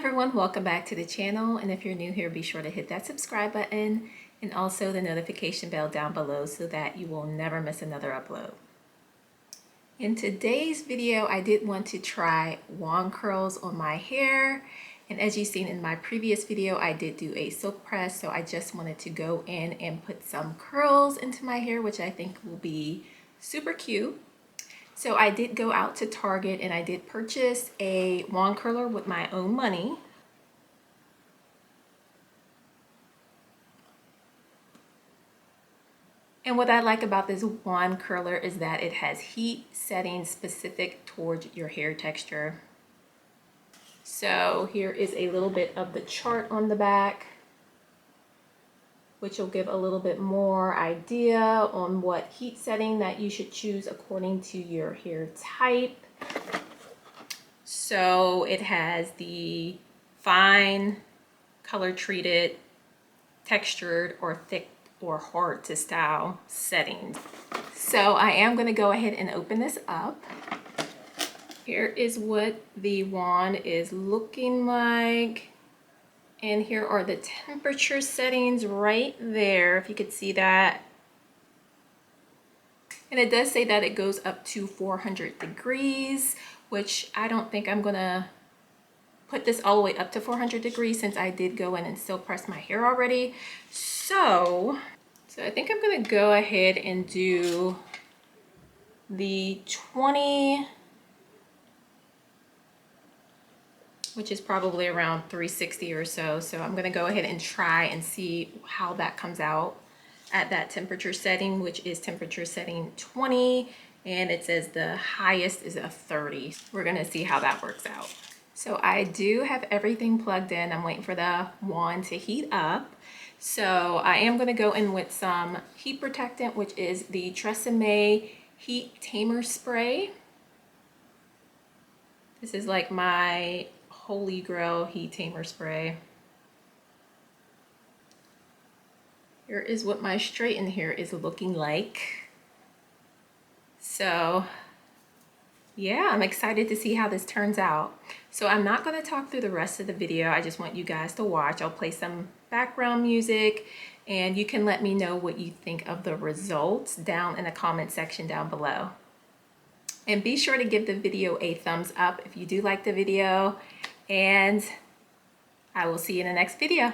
everyone, welcome back to the channel, and if you're new here, be sure to hit that subscribe button and also the notification bell down below so that you will never miss another upload. In today's video, I did want to try wand curls on my hair, and as you've seen in my previous video, I did do a silk press, so I just wanted to go in and put some curls into my hair, which I think will be super cute. So I did go out to Target and I did purchase a wand curler with my own money. And what I like about this wand curler is that it has heat settings specific towards your hair texture. So here is a little bit of the chart on the back, which will give a little bit more idea on what heat setting that you should choose according to your hair type. So it has the fine, color treated, textured, or thick or hard to style settings. So I am going to go ahead and open this up. Here is what the wand is looking like. And here are the temperature settings right there, if you could see that. And it does say that it goes up to 400 degrees, which I don't think I'm gonna put this all the way up to 400 degrees since I did go in and silk press my hair already. So I think I'm gonna go ahead and do the 20, which is probably around 360 or so. So I'm gonna go ahead and try and see how that comes out at that temperature setting, which is temperature setting 20, and it says the highest is a 30. We're gonna see how that works out. So I do have everything plugged in. I'm waiting for the wand to heat up. So I am gonna go in with some heat protectant, which is the Tresemme Heat Tamer Spray. This is like my Holy Grail heat tamer spray. Here is what my straightened hair is looking like. So yeah, I'm excited to see how this turns out. So I'm not going to talk through the rest of the video. I just want you guys to watch. I'll play some background music and you can let me know what you think of the results down in the comment section down below. And be sure to give the video a thumbs up if you do like the video. And I will see you in the next video.